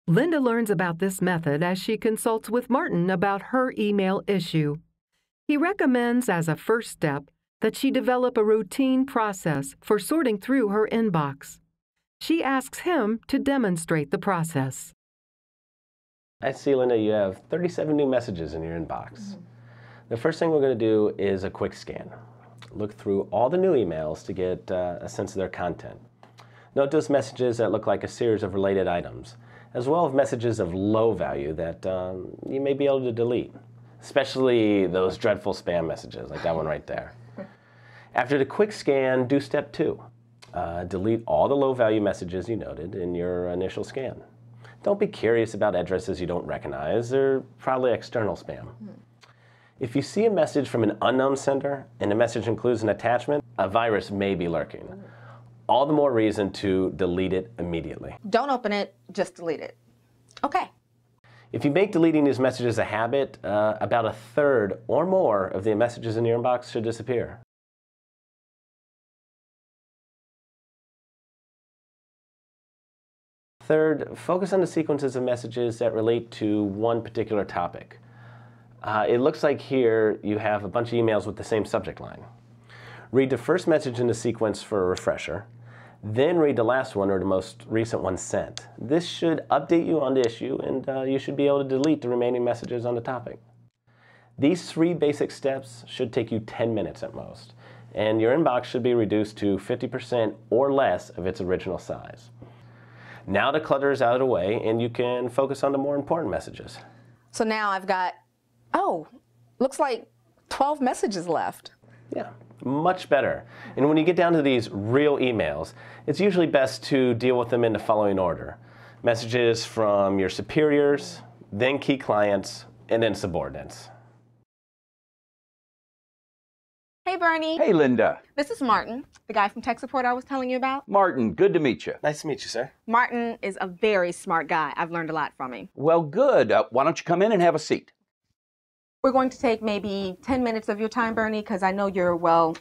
Linda learns about this method as she consults with Martin about her email issue. He recommends as a first step that she develop a routine process for sorting through her inbox. She asks him to demonstrate the process. I see, Linda, you have 37 new messages in your inbox. The first thing we're going to do is a quick scan. Look through all the new emails to get a sense of their content. Note those messages that look like a series of related items, as well as messages of low value that you may be able to delete, especially those dreadful spam messages like that one right there. After the quick scan, do step 2. Delete all the low value messages you noted in your initial scan. Don't be curious about addresses you don't recognize. They're probably external spam. If you see a message from an unknown sender and the message includes an attachment, a virus may be lurking. All the more reason to delete it immediately. Don't open it, just delete it. Okay. If you make deleting these messages a habit, about a third or more of the messages in your inbox should disappear. Third, focus on the sequences of messages that relate to one particular topic. It looks like here you have a bunch of emails with the same subject line. Read the first message in the sequence for a refresher, then read the last one or the most recent one sent. This should update you on the issue, and you should be able to delete the remaining messages on the topic. These 3 basic steps should take you 10 minutes at most, and your inbox should be reduced to 50% or less of its original size. Now the clutter is out of the way, and you can focus on the more important messages. So now I've got, looks like 12 messages left. Yeah, much better. And when you get down to these real emails, it's usually best to deal with them in the following order. Messages from your superiors, then key clients, and then subordinates. Hey, Bernie. Hey, Linda. This is Martin, the guy from tech support I was telling you about. Martin, good to meet you. Nice to meet you, sir. Martin is a very smart guy. I've learned a lot from him. Well, good. Why don't you come in and have a seat? We're going to take maybe 10 minutes of your time, Bernie, because I know you're, well,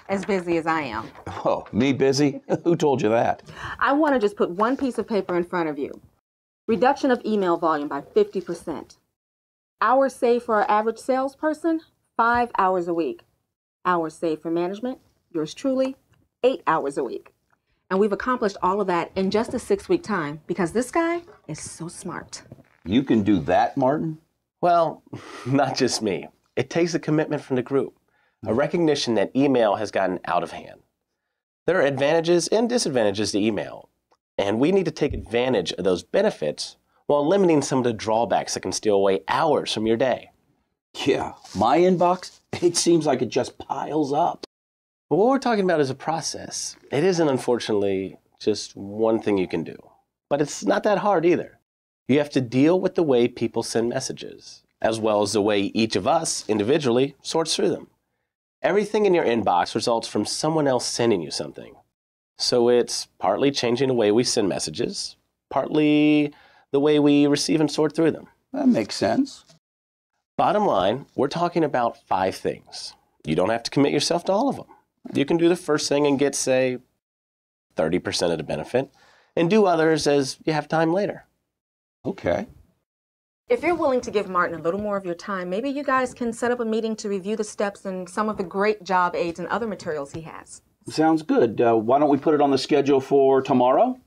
as busy as I am. Oh, me busy? Who told you that? I want to just put one piece of paper in front of you. Reduction of email volume by 50%. Hours saved for our average salesperson, 5 hours a week. Hours saved for management, yours truly, 8 hours a week. And we've accomplished all of that in just a 6-week time because this guy is so smart. You can do that, Martin? Well, not just me. It takes a commitment from the group, a recognition that email has gotten out of hand. There are advantages and disadvantages to email, and we need to take advantage of those benefits while limiting some of the drawbacks that can steal away hours from your day. Yeah, my inbox, it seems like it just piles up. But what we're talking about is a process. It isn't, unfortunately, just one thing you can do. But it's not that hard either. You have to deal with the way people send messages, as well as the way each of us individually sorts through them. Everything in your inbox results from someone else sending you something. So it's partly changing the way we send messages, partly the way we receive and sort through them. That makes sense. Bottom line, we're talking about 5 things. You don't have to commit yourself to all of them. You can do the first thing and get, say, 30% of the benefit, and do others as you have time later. Okay. If you're willing to give Martin a little more of your time, maybe you guys can set up a meeting to review the steps and some of the great job aids and other materials he has. Sounds good. Why don't we put it on the schedule for tomorrow?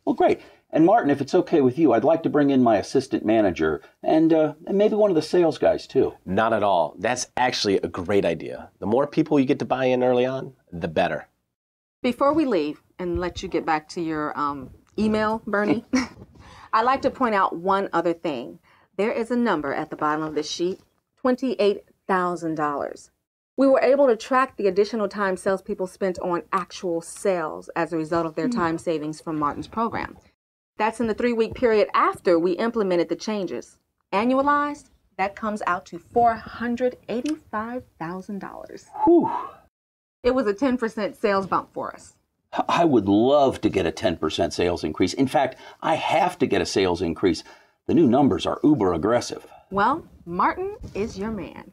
Well, great. And Martin, if it's okay with you, I'd like to bring in my assistant manager and maybe one of the sales guys too. Not at all. That's actually a great idea. The more people you get to buy in early on, the better. Before we leave and let you get back to your email, Bernie, I'd like to point out one other thing. There is a number at the bottom of this sheet, $28,000. We were able to track the additional time salespeople spent on actual sales as a result of their time savings from Martin's program. That's in the 3-week period after we implemented the changes. Annualized, that comes out to $485,000. Whew. It was a 10% sales bump for us. I would love to get a 10% sales increase. In fact, I have to get a sales increase. The new numbers are uber aggressive. Well, Martin is your man.